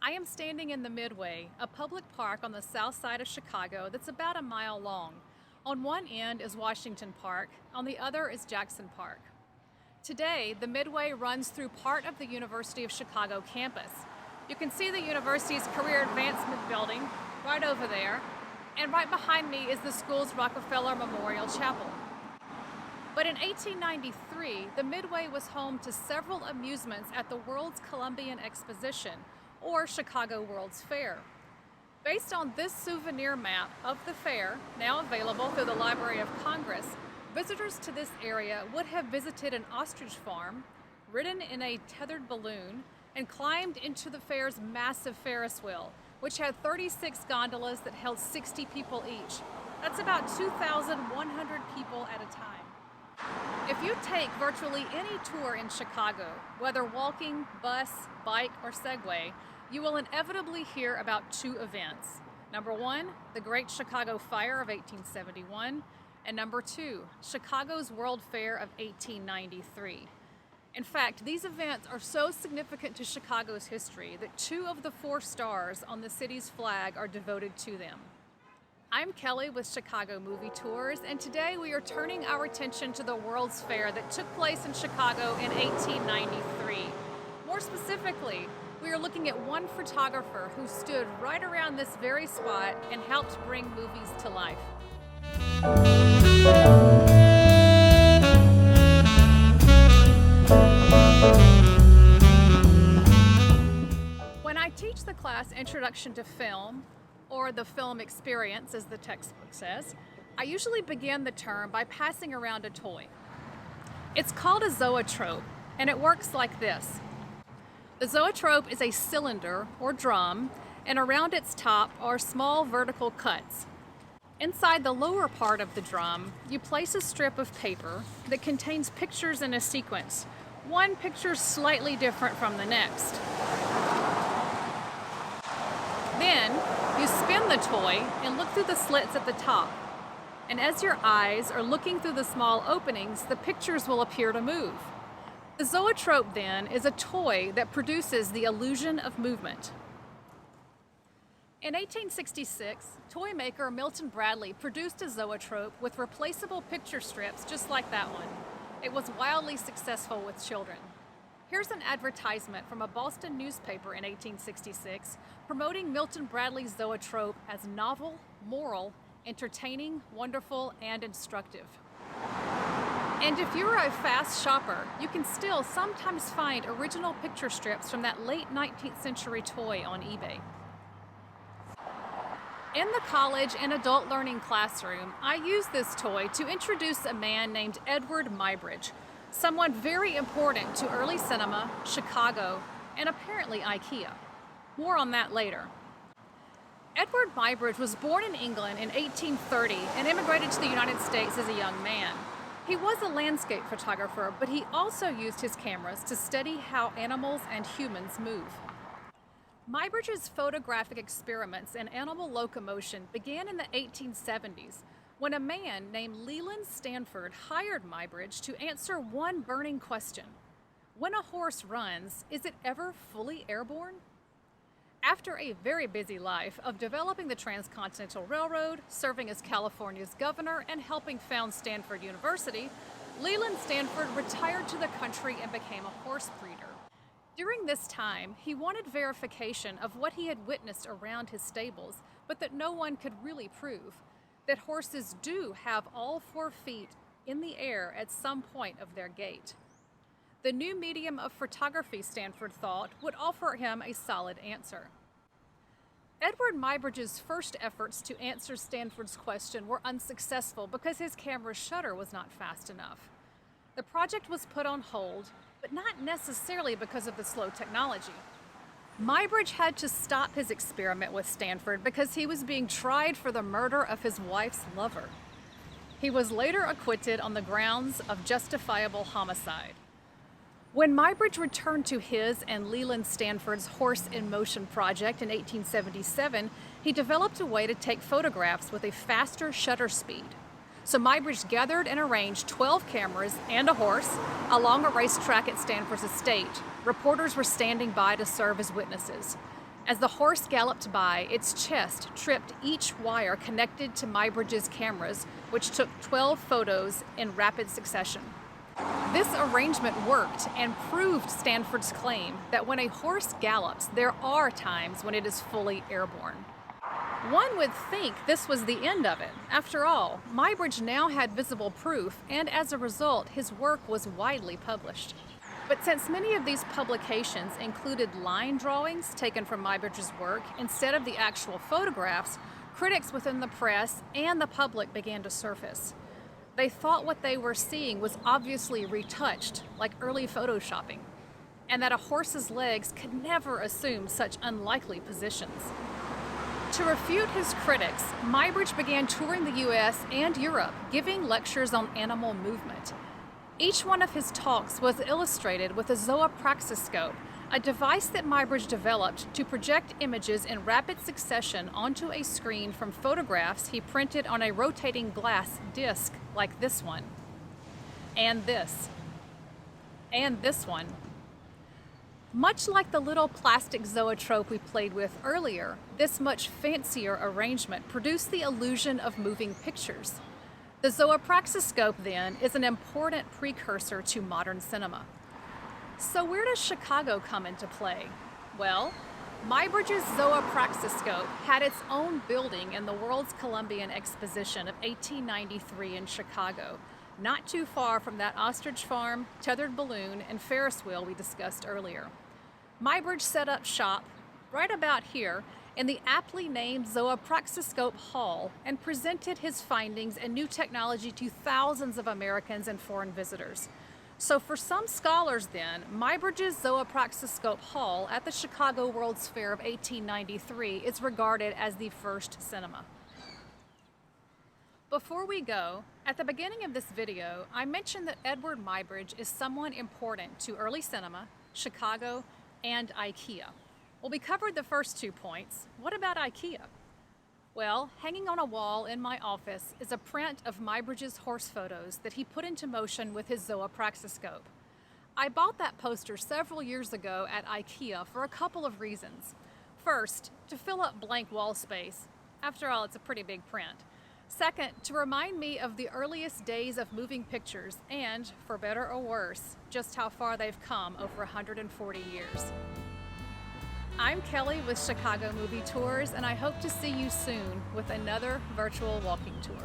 I am standing in the Midway, a public park on the south side of Chicago that's about a mile long. On one end is Washington Park, on the other is Jackson Park. Today, the Midway runs through part of the University of Chicago campus. You can see the university's Career Advancement Building right over there, and right behind me is the school's Rockefeller Memorial Chapel. But in 1893, the Midway was home to several amusements at the World's Columbian Exposition, or Chicago World's Fair. Based on this souvenir map of the fair, now available through the Library of Congress, visitors to this area would have visited an ostrich farm, ridden in a tethered balloon, and climbed into the fair's massive Ferris wheel, which had 36 gondolas that held 60 people each. That's about 2,100 people at a time. If you take virtually any tour in Chicago, whether walking, bus, bike, or Segway, you will inevitably hear about two events. Number one, the Great Chicago Fire of 1871, and number two, Chicago's World Fair of 1893. In fact, these events are so significant to Chicago's history that 2 of the 4 stars on the city's flag are devoted to them. I'm Kelly with Chicago Movie Tours, and today we are turning our attention to the World's Fair that took place in Chicago in 1893. More specifically, we are looking at one photographer who stood right around this very spot and helped bring movies to life. When I teach the class Introduction to Film, or the film experience as the textbook says, I usually begin the term by passing around a toy. It's called a zoetrope, and it works like this. The zoetrope is a cylinder or drum, and around its top are small vertical cuts. Inside the lower part of the drum, you place a strip of paper that contains pictures in a sequence, one picture slightly different from the next. Then, you spin the toy and look through the slits at the top. And as your eyes are looking through the small openings, the pictures will appear to move. The zoetrope, then, is a toy that produces the illusion of movement. In 1866, toy maker Milton Bradley produced a zoetrope with replaceable picture strips just like that one. It was wildly successful with children. Here's an advertisement from a Boston newspaper in 1866 promoting Milton Bradley's zoetrope as novel, moral, entertaining, wonderful, and instructive. And if you're a fast shopper, you can still sometimes find original picture strips from that late 19th century toy on eBay. In the college and adult learning classroom, I used this toy to introduce a man named Eadweard Muybridge, someone very important to early cinema, Chicago, and apparently IKEA. More on that later. Eadweard Muybridge was born in England in 1830 and immigrated to the United States as a young man. He was a landscape photographer, but he also used his cameras to study how animals and humans move. Muybridge's photographic experiments in animal locomotion began in the 1870s when a man named Leland Stanford hired Muybridge to answer one burning question. When a horse runs, is it ever fully airborne? After a very busy life of developing the Transcontinental Railroad, serving as California's governor, and helping found Stanford University, Leland Stanford retired to the country and became a horse breeder. During this time, he wanted verification of what he had witnessed around his stables, but that no one could really prove. That horses do have all 4 feet in the air at some point of their gait. The new medium of photography, Stanford thought, would offer him a solid answer. Eadweard Muybridge's first efforts to answer Stanford's question were unsuccessful because his camera's shutter was not fast enough. The project was put on hold, but not necessarily because of the slow technology. Muybridge had to stop his experiment with Stanford because he was being tried for the murder of his wife's lover. He was later acquitted on the grounds of justifiable homicide. When Muybridge returned to his and Leland Stanford's Horse in Motion project in 1877, he developed a way to take photographs with a faster shutter speed. So Muybridge gathered and arranged 12 cameras and a horse along a racetrack at Stanford's estate. Reporters were standing by to serve as witnesses. As the horse galloped by, its chest tripped each wire connected to Muybridge's cameras, which took 12 photos in rapid succession. This arrangement worked and proved Stanford's claim that when a horse gallops, there are times when it is fully airborne. One would think this was the end of it. After all, Muybridge now had visible proof, and as a result, his work was widely published. But since many of these publications included line drawings taken from Muybridge's work instead of the actual photographs, critics within the press and the public began to surface. They thought what they were seeing was obviously retouched, like early photoshopping, and that a horse's legs could never assume such unlikely positions. To refute his critics, Muybridge began touring the US and Europe, giving lectures on animal movement. Each one of his talks was illustrated with a zoopraxiscope, a device that Muybridge developed to project images in rapid succession onto a screen from photographs he printed on a rotating glass disc like this one, and this one. Much like the little plastic zoetrope we played with earlier, this much fancier arrangement produced the illusion of moving pictures. The zoopraxiscope, then, is an important precursor to modern cinema. So where does Chicago come into play? Well, Muybridge's zoopraxiscope had its own building in the World's Columbian Exposition of 1893 in Chicago, not too far from that ostrich farm, tethered balloon, and Ferris wheel we discussed earlier. Muybridge set up shop right about here in the aptly named Zoopraxiscope Hall and presented his findings and new technology to thousands of Americans and foreign visitors. So for some scholars then, Muybridge's Zoopraxiscope Hall at the Chicago World's Fair of 1893 is regarded as the first cinema. Before we go, at the beginning of this video, I mentioned that Eadweard Muybridge is someone important to early cinema, Chicago, and IKEA. Well, we covered the first 2 points. What about IKEA? Well, hanging on a wall in my office is a print of Muybridge's horse photos that he put into motion with his zoopraxiscope. I bought that poster several years ago at IKEA for a couple of reasons. First, to fill up blank wall space. After all, it's a pretty big print. Second, to remind me of the earliest days of moving pictures and, for better or worse, just how far they've come over 140 years. I'm Kelly with Chicago Movie Tours, and I hope to see you soon with another virtual walking tour.